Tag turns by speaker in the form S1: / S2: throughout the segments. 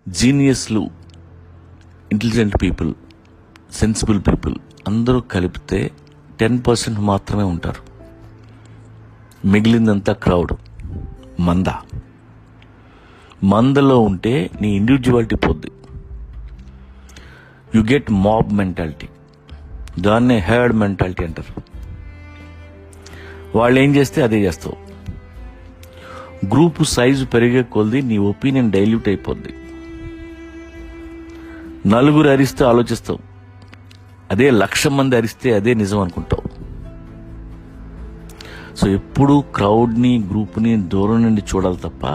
S1: జీనియస్లు, intelligent people, sensible people అందరూ కలిపితే 10% మాత్రమే ఉంటారు. మిగిలిందంతా క్రౌడ్, మందలో ఉంటే నీ ఇండివిజువాలిటీ పోద్ది. యు గెట్ మాబ్ మెంటాలిటీ, దాన్నే హెర్డ్ మెంటాలిటీ అంటారు. వాళ్ళు ఏం చేస్తే అదే చేస్తావు. గ్రూపు సైజు పెరిగే కొద్దీ నీ ఒపీనియన్ డైల్యూట్ అయిపోద్ది. నలుగురు అరిస్తే ఆలోచిస్తావు, అదే 1,00,000 మంది అరిస్తే అదే నిజం అనుకుంటావు. సో ఎప్పుడూ క్రౌడ్ని, గ్రూప్ని దూరం నుండి చూడాలి తప్ప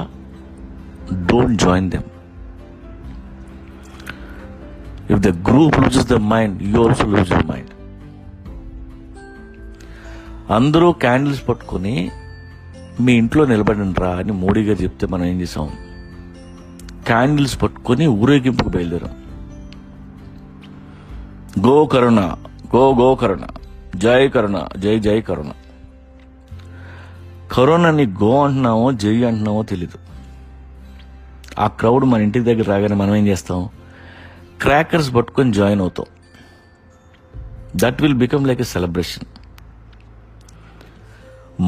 S1: don't join them. If the group loses the mind, you also lose your mind. అందరూ క్యాండిల్స్ పట్టుకొని మీ ఇంట్లో నిలబడండి రా అని మోడీ గారు చెప్తే మనం ఏం చేసాం? క్యాండిల్స్ పట్టుకొని ఊరేగింపుకు బయలుదేరాం. గో కరుణ, గో కరుణ, జై కరుణ, జై కరుణ. కరోనాని గో అంటున్నామో జై అంటున్నామో తెలీదు. ఆ క్రౌడ్ మన ఇంటి దగ్గర రాగానే మనం ఏం చేస్తాం? క్రాకర్స్ పట్టుకొని జాయిన్ అవుతాం. That will become like a celebration.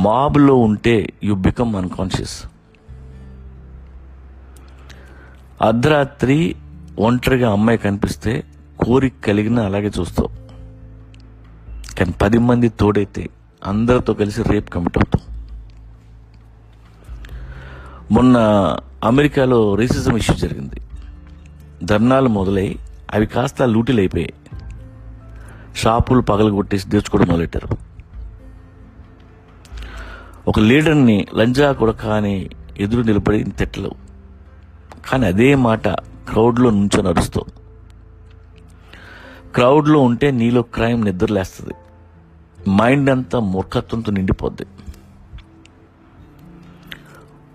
S1: మాబ్లో ఉంటే యు బికమ్ అన్కాన్షియస్. అర్ధరాత్రి ఒంటరిగా అమ్మాయి కనిపిస్తే కోరిక కలిగిన అలాగే చూస్తావు. కానీ 10 మంది తోడైతే అందరితో కలిసి రేప్ కమిట్ అవుతాం. మొన్న అమెరికాలో రేసిజం ఇష్యూ జరిగింది. ధర్నాలు మొదలై అవి కాస్త లూటీలు అయిపోయాయి. షాపులు పగలగొట్టేసి తెచ్చుకోవడం మొదలెట్టారు. ఒక లీడర్ని లంజా కొడక అని ఎదురు నిలబడి తిట్టలేవు. కానీ అదే మాట క్రౌడ్లో నుంచొని అరుస్తావు. క్రౌడ్లో ఉంటే నీలో క్రైమ్ నిద్రలేస్తుంది. మైండ్ అంతా మూర్ఖత్వంతో నిండిపోద్ది.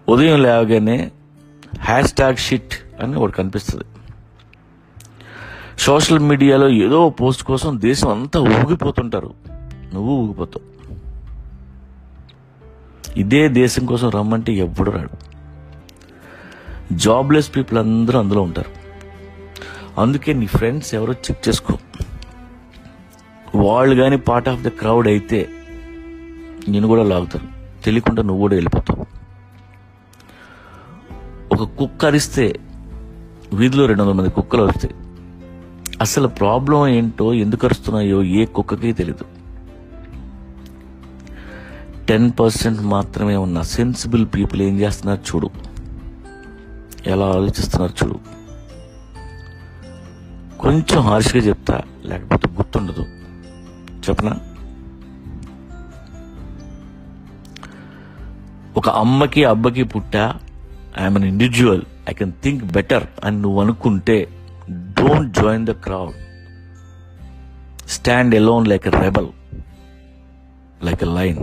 S1: ఉదయం లేవగానే #షిట్ అని ఒకటి కనిపిస్తుంది. సోషల్ మీడియాలో ఏదో పోస్ట్ కోసం దేశం అంతా ఊగిపోతుంటారు. నువ్వు ఊగిపోతావు. ఇదే దేశం కోసం రమ్మంటే ఎవ్వడు రాడు. జాబ్లెస్ పీపుల్ అందరూ అందులో ఉంటారు. అందుకే నీ ఫ్రెండ్స్ ఎవరో చెక్ చేసుకో. వాళ్ళు కానీ పార్ట్ ఆఫ్ ద క్రౌడ్ అయితే నేను కూడా లాగుతారు. తెలియకుండా నువ్వు కూడా వెళ్ళిపోతావు. ఒక కుక్క అరిస్తే వీధిలో 200 మంది కుక్కలు వస్తాయి. అసలు ప్రాబ్లం ఏంటో, ఎందుకు అరుస్తున్నాయో ఏ కుక్కకి తెలీదు. 10% మాత్రమే ఉన్న సెన్సిబుల్ పీపుల్ ఏం చేస్తున్నారు చూడు, ఎలా ఆలోచిస్తున్నారు చూడు. కొంచెం హార్ష్గా చెప్తా, లేకపోతే గుర్తుండదు. చెప్పనా? ఒక అమ్మకి అబ్బకి పుట్టా, I'm an individual, I can think better అని నువ్వు అనుకుంటే don't join the crowd. Stand alone like a rebel, like a lion.